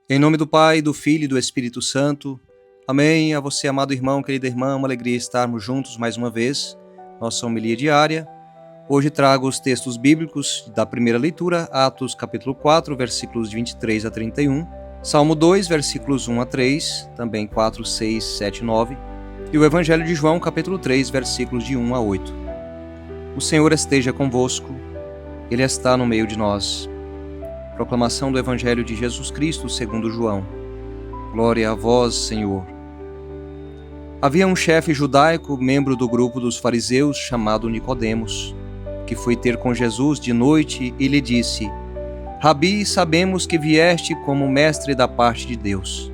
Em nome do Pai, do Filho e do Espírito Santo. Amém. A você, amado irmão, querida irmã, uma alegria estarmos juntos mais uma vez. Nossa homilia diária. Hoje trago os textos bíblicos da primeira leitura, Atos capítulo 4, versículos de 23 a 31. Salmo 2, versículos 1 a 3, também 4, 6, 7 e 9. E o Evangelho de João, capítulo 3, versículos de 1 a 8. O Senhor esteja convosco, Ele está no meio de nós. Proclamação do Evangelho de Jesus Cristo segundo João. Glória a vós, Senhor. Havia um chefe judaico, membro do grupo dos fariseus, chamado Nicodemos, que foi ter com Jesus de noite e lhe disse: Rabi, sabemos que vieste como mestre da parte de Deus.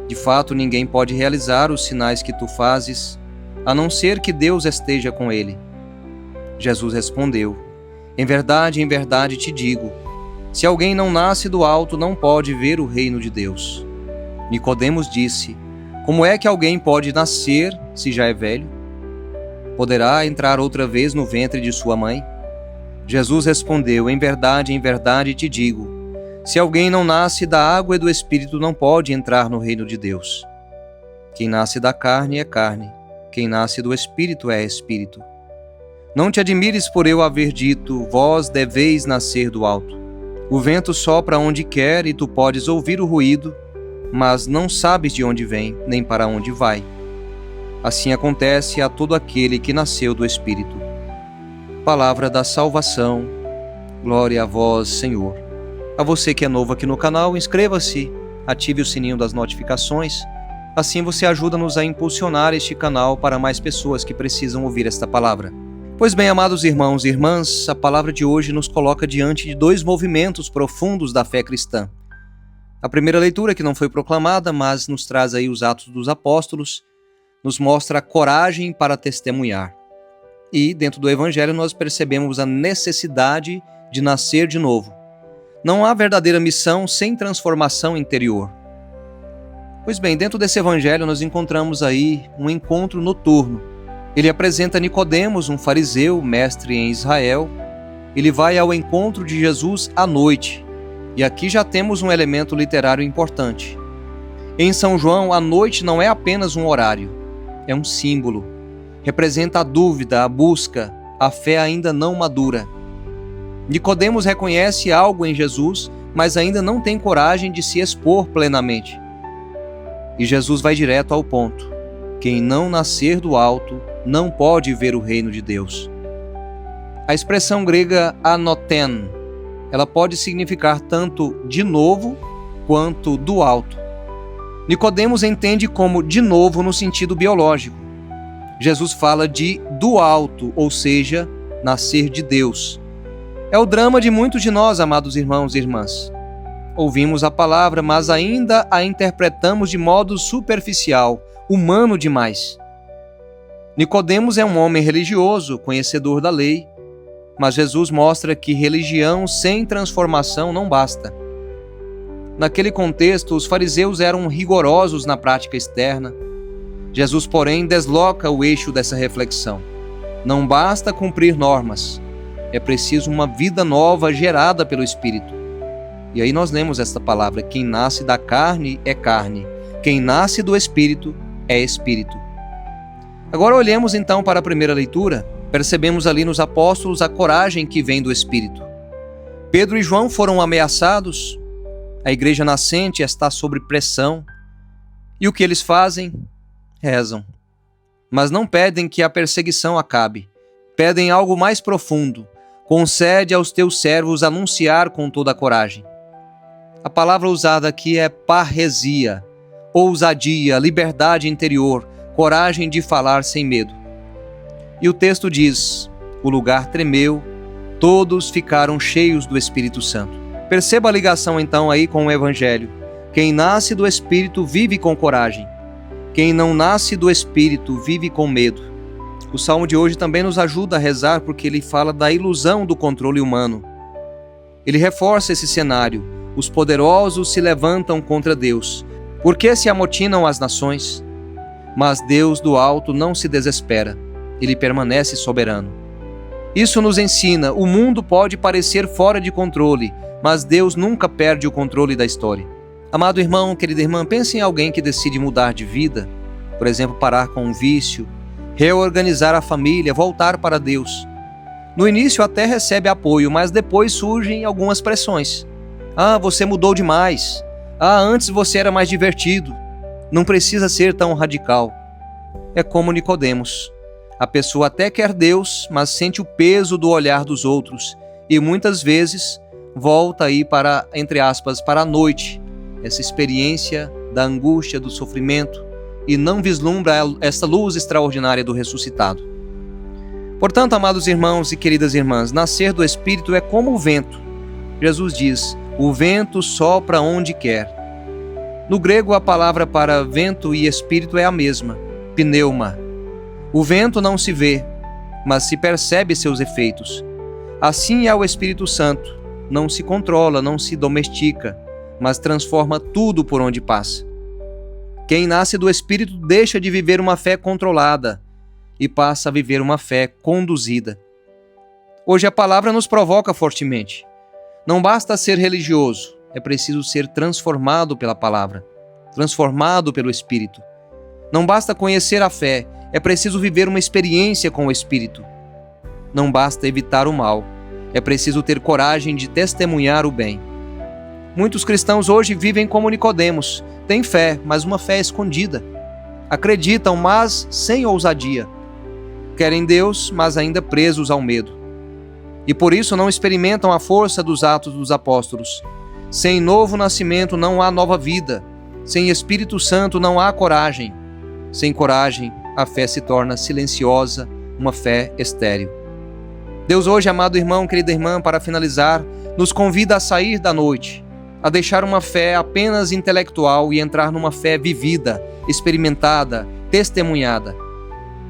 De fato, ninguém pode realizar os sinais que tu fazes, a não ser que Deus esteja com ele. Jesus respondeu: em verdade te digo, se alguém não nasce do alto, não pode ver o reino de Deus. Nicodemos disse: como é que alguém pode nascer se já é velho? Poderá entrar outra vez no ventre de sua mãe? Jesus respondeu: em verdade te digo, se alguém não nasce da água e do Espírito, não pode entrar no reino de Deus. Quem nasce da carne é carne, quem nasce do Espírito é Espírito. Não te admires por eu haver dito, vós deveis nascer do alto. O vento sopra onde quer e tu podes ouvir o ruído, mas não sabes de onde vem, nem para onde vai. Assim acontece a todo aquele que nasceu do Espírito. Palavra da salvação. Glória a vós, Senhor. A você que é novo aqui no canal, inscreva-se, ative o sininho das notificações. Assim você ajuda-nos a impulsionar este canal para mais pessoas que precisam ouvir esta palavra. Pois bem, amados irmãos e irmãs, a palavra de hoje nos coloca diante de dois movimentos profundos da fé cristã. A primeira leitura, que não foi proclamada, mas nos traz aí os Atos dos Apóstolos, nos mostra a coragem para testemunhar. E, dentro do Evangelho, nós percebemos a necessidade de nascer de novo. Não há verdadeira missão sem transformação interior. Pois bem, dentro desse Evangelho nós encontramos aí um encontro noturno. Ele apresenta Nicodemos, um fariseu, mestre em Israel. Ele vai ao encontro de Jesus à noite. E aqui já temos um elemento literário importante. Em São João, a noite não é apenas um horário, é um símbolo. Representa a dúvida, a busca, a fé ainda não madura. Nicodemos reconhece algo em Jesus, mas ainda não tem coragem de se expor plenamente. E Jesus vai direto ao ponto. Quem não nascer do alto não pode ver o reino de Deus. A expressão grega anoten, ela pode significar tanto de novo quanto do alto. Nicodemos entende como de novo no sentido biológico. Jesus fala de do alto, ou seja, nascer de Deus. É o drama de muitos de nós, amados irmãos e irmãs. Ouvimos a palavra, mas ainda a interpretamos de modo superficial, humano demais. Nicodemos é um homem religioso, conhecedor da lei, mas Jesus mostra que religião sem transformação não basta. Naquele contexto, os fariseus eram rigorosos na prática externa. Jesus, porém, desloca o eixo dessa reflexão. Não basta cumprir normas, é preciso uma vida nova gerada pelo Espírito. E aí nós lemos esta palavra: quem nasce da carne é carne, quem nasce do Espírito é Espírito. Agora olhemos então para a primeira leitura. Percebemos ali nos apóstolos a coragem que vem do Espírito. Pedro e João foram ameaçados, a igreja nascente está sob pressão. E o que eles fazem? Rezam. Mas não pedem que a perseguição acabe. Pedem algo mais profundo. Concede aos teus servos anunciar com toda a coragem. A palavra usada aqui é parresia, ousadia, liberdade interior, coragem de falar sem medo. E o texto diz: o lugar tremeu, todos ficaram cheios do Espírito Santo. Perceba a ligação então aí com o Evangelho. Quem nasce do Espírito vive com coragem. Quem não nasce do Espírito vive com medo. O Salmo de hoje também nos ajuda a rezar porque ele fala da ilusão do controle humano. Ele reforça esse cenário. Os poderosos se levantam contra Deus. Por que se amotinam as nações? Mas Deus do alto não se desespera. Ele permanece soberano. Isso nos ensina: o mundo pode parecer fora de controle, mas Deus nunca perde o controle da história. Amado irmão, querida irmã, pense em alguém que decide mudar de vida, por exemplo, parar com um vício, reorganizar a família, voltar para Deus. No início até recebe apoio, mas depois surgem algumas pressões. Ah, você mudou demais. Ah, antes você era mais divertido. Não precisa ser tão radical. É como Nicodemos. A pessoa até quer Deus, mas sente o peso do olhar dos outros e muitas vezes volta aí para, entre aspas, para a noite, essa experiência da angústia, do sofrimento, e não vislumbra essa luz extraordinária do ressuscitado. Portanto, amados irmãos e queridas irmãs, nascer do Espírito é como o vento. Jesus diz, o vento sopra onde quer. No grego, a palavra para vento e espírito é a mesma, pneuma. O vento não se vê, mas se percebe seus efeitos. Assim é o Espírito Santo, não se controla, não se domestica, mas transforma tudo por onde passa. Quem nasce do Espírito deixa de viver uma fé controlada e passa a viver uma fé conduzida. Hoje a palavra nos provoca fortemente. Não basta ser religioso, é preciso ser transformado pela palavra, transformado pelo Espírito. Não basta conhecer a fé, é preciso viver uma experiência com o Espírito. Não basta evitar o mal, é preciso ter coragem de testemunhar o bem. Muitos cristãos hoje vivem como Nicodemos, têm fé, mas uma fé escondida. Acreditam, mas sem ousadia. Querem Deus, mas ainda presos ao medo. E por isso não experimentam a força dos atos dos apóstolos. Sem novo nascimento não há nova vida. Sem Espírito Santo não há coragem. Sem coragem, a fé se torna silenciosa, uma fé estéril. Deus hoje, amado irmão, querida irmã, para finalizar, nos convida a sair da noite, a deixar uma fé apenas intelectual e entrar numa fé vivida, experimentada, testemunhada,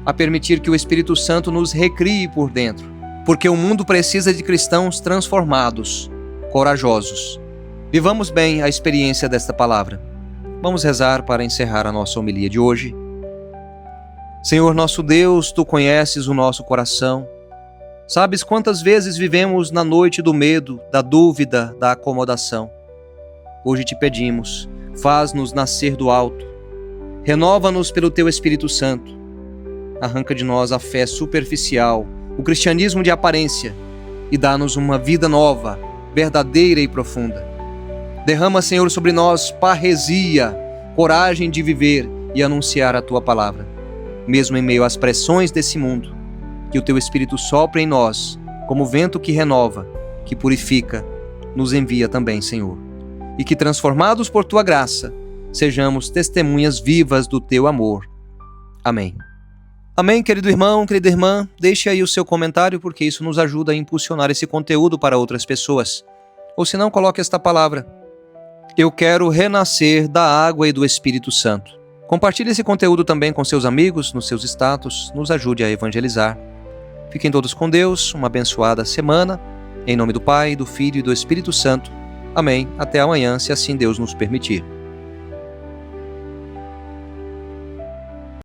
a permitir que o Espírito Santo nos recrie por dentro, porque o mundo precisa de cristãos transformados, corajosos. Vivamos bem a experiência desta palavra. Vamos rezar para encerrar a nossa homilia de hoje. Senhor nosso Deus, Tu conheces o nosso coração. Sabes quantas vezes vivemos na noite do medo, da dúvida, da acomodação. Hoje te pedimos, faz-nos nascer do alto. Renova-nos pelo Teu Espírito Santo. Arranca de nós a fé superficial, o cristianismo de aparência e dá-nos uma vida nova, verdadeira e profunda. Derrama, Senhor, sobre nós parresia, coragem de viver e anunciar a Tua palavra. Mesmo em meio às pressões desse mundo, que o Teu Espírito sopre em nós, como vento que renova, que purifica, nos envia também, Senhor. E que, transformados por Tua graça, sejamos testemunhas vivas do Teu amor. Amém. Amém, querido irmão, querida irmã. Deixe aí o seu comentário, porque isso nos ajuda a impulsionar esse conteúdo para outras pessoas. Ou se não, coloque esta palavra: eu quero renascer da água e do Espírito Santo. Compartilhe esse conteúdo também com seus amigos, nos seus status, nos ajude a evangelizar. Fiquem todos com Deus, uma abençoada semana. Em nome do Pai, do Filho e do Espírito Santo. Amém. Até amanhã, se assim Deus nos permitir.